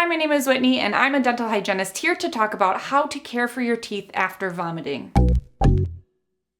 Hi, my name is Whitney and I'm a dental hygienist here to talk about how to care for your teeth after vomiting.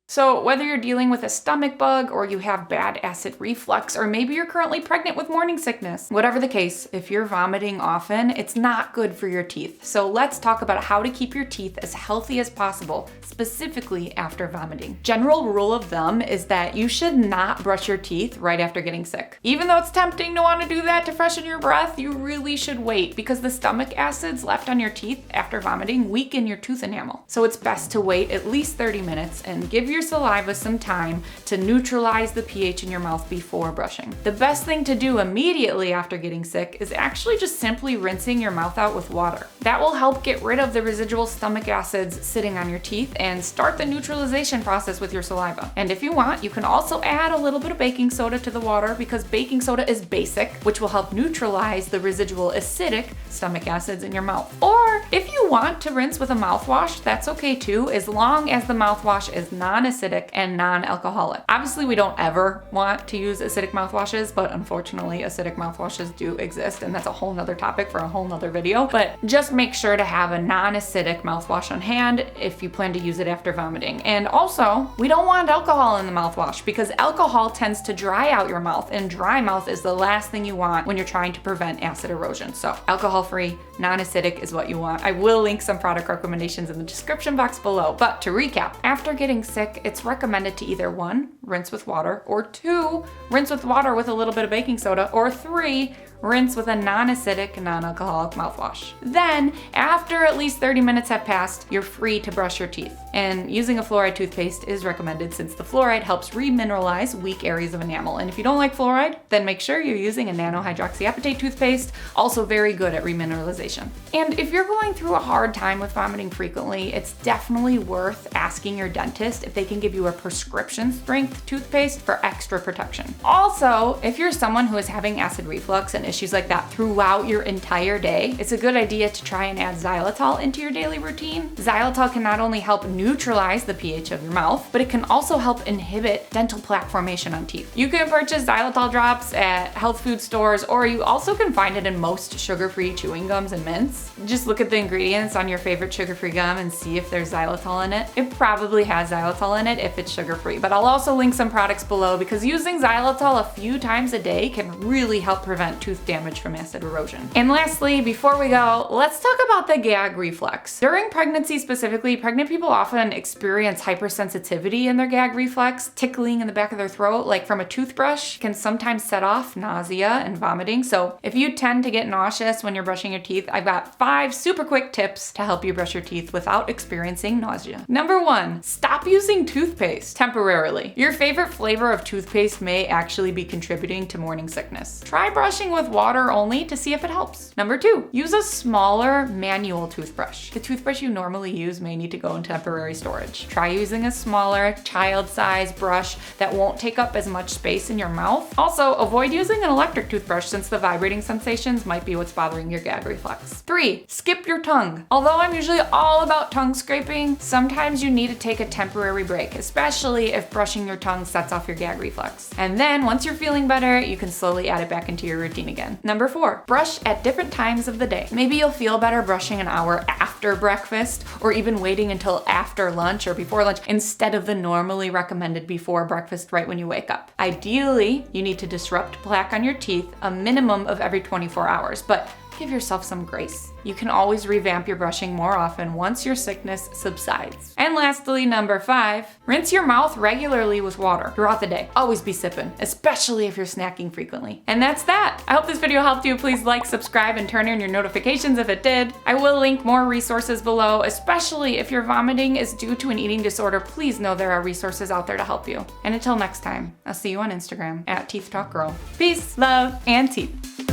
So whether you're dealing with a stomach bug or you have bad acid reflux, or maybe you're currently pregnant with morning sickness, whatever the case, if you're vomiting often, it's not good for your teeth. So let's talk about how to keep your teeth as healthy as possible, specifically after vomiting. General rule of thumb is that you should not brush your teeth right after getting sick. Even though it's tempting to want to do that to freshen your breath, you really should wait because the stomach acids left on your teeth after vomiting weaken your tooth enamel. So it's best to wait at least 30 minutes and give your saliva some time to neutralize the pH in your mouth before brushing. The best thing to do immediately after getting sick is actually just simply rinsing your mouth out with water. That will help get rid of the residual stomach acids sitting on your teeth and start the neutralization process with your saliva. And if you want, you can also add a little bit of baking soda to the water because baking soda is basic, which will help neutralize the residual acidic stomach acids in your mouth. Or if you want to rinse with a mouthwash, that's okay too, as long as the mouthwash is non-acidic and non-alcoholic. Obviously, we don't ever want to use acidic mouthwashes, but unfortunately, acidic mouthwashes do exist, and that's a whole nother topic for a whole nother video. But just make sure to have a non-acidic mouthwash on hand if you plan to use it after vomiting. And also, we don't want alcohol in the mouthwash because alcohol tends to dry out your mouth, and dry mouth is the last thing you want when you're trying to prevent acid erosion. So alcohol-free, non-acidic is what you want. I will link some product recommendations in the description box below. But to recap, after getting sick, it's recommended to either 1, rinse with water, or 2, rinse with water with a little bit of baking soda, or 3, rinse with a non-acidic, non-alcoholic mouthwash. Then, after at least 30 minutes have passed, you're free to brush your teeth. And using a fluoride toothpaste is recommended since the fluoride helps remineralize weak areas of enamel. And if you don't like fluoride, then make sure you're using a nano-hydroxyapatite toothpaste, also very good at remineralization. And if you're going through a hard time with vomiting frequently, it's definitely worth asking your dentist if they can give you a prescription strength toothpaste for extra protection. Also, if you're someone who is having acid reflux and issues like that throughout your entire day, it's a good idea to try and add xylitol into your daily routine. Xylitol can not only help neutralize the pH of your mouth, but it can also help inhibit dental plaque formation on teeth. You can purchase xylitol drops at health food stores, or you also can find it in most sugar-free chewing gums and mints. Just look at the ingredients on your favorite sugar-free gum and see if there's xylitol in it. It probably has xylitol in it if it's sugar-free, but I'll also link some products below because using xylitol a few times a day can really help prevent tooth damage from acid erosion. And lastly, before we go, let's talk about the gag reflex. During pregnancy specifically, pregnant people often experience hypersensitivity in their gag reflex. Tickling in the back of their throat, like from a toothbrush, can sometimes set off nausea and vomiting. So if you tend to get nauseous when you're brushing your teeth, I've got 5 super quick tips to help you brush your teeth without experiencing nausea. Number 1, stop using toothpaste temporarily. Your favorite flavor of toothpaste may actually be contributing to morning sickness. Try brushing with water only to see if it helps. Number 2, use a smaller manual toothbrush. The toothbrush you normally use may need to go in temporary storage. Try using a smaller child-sized brush that won't take up as much space in your mouth. Also, avoid using an electric toothbrush since the vibrating sensations might be what's bothering your gag reflex. 3, skip your tongue. Although I'm usually all about tongue scraping, sometimes you need to take a temporary break, especially if brushing your tongue sets off your gag reflex. And then once you're feeling better, you can slowly add it back into your routine again. Number 4, brush at different times of the day. Maybe you'll feel better brushing an hour after breakfast, or even waiting until after lunch or before lunch instead of the normally recommended before breakfast right when you wake up. Ideally, you need to disrupt plaque on your teeth a minimum of every 24 hours, but give yourself some grace. You can always revamp your brushing more often once your sickness subsides. And lastly, number 5, rinse your mouth regularly with water throughout the day. Always be sipping, especially if you're snacking frequently. And that's that. I hope this video helped you. Please like, subscribe, and turn on your notifications if it did. I will link more resources below, especially if your vomiting is due to an eating disorder. Please know there are resources out there to help you. And until next time, I'll see you on Instagram at Teeth Talk Girl. Peace, love, and teeth.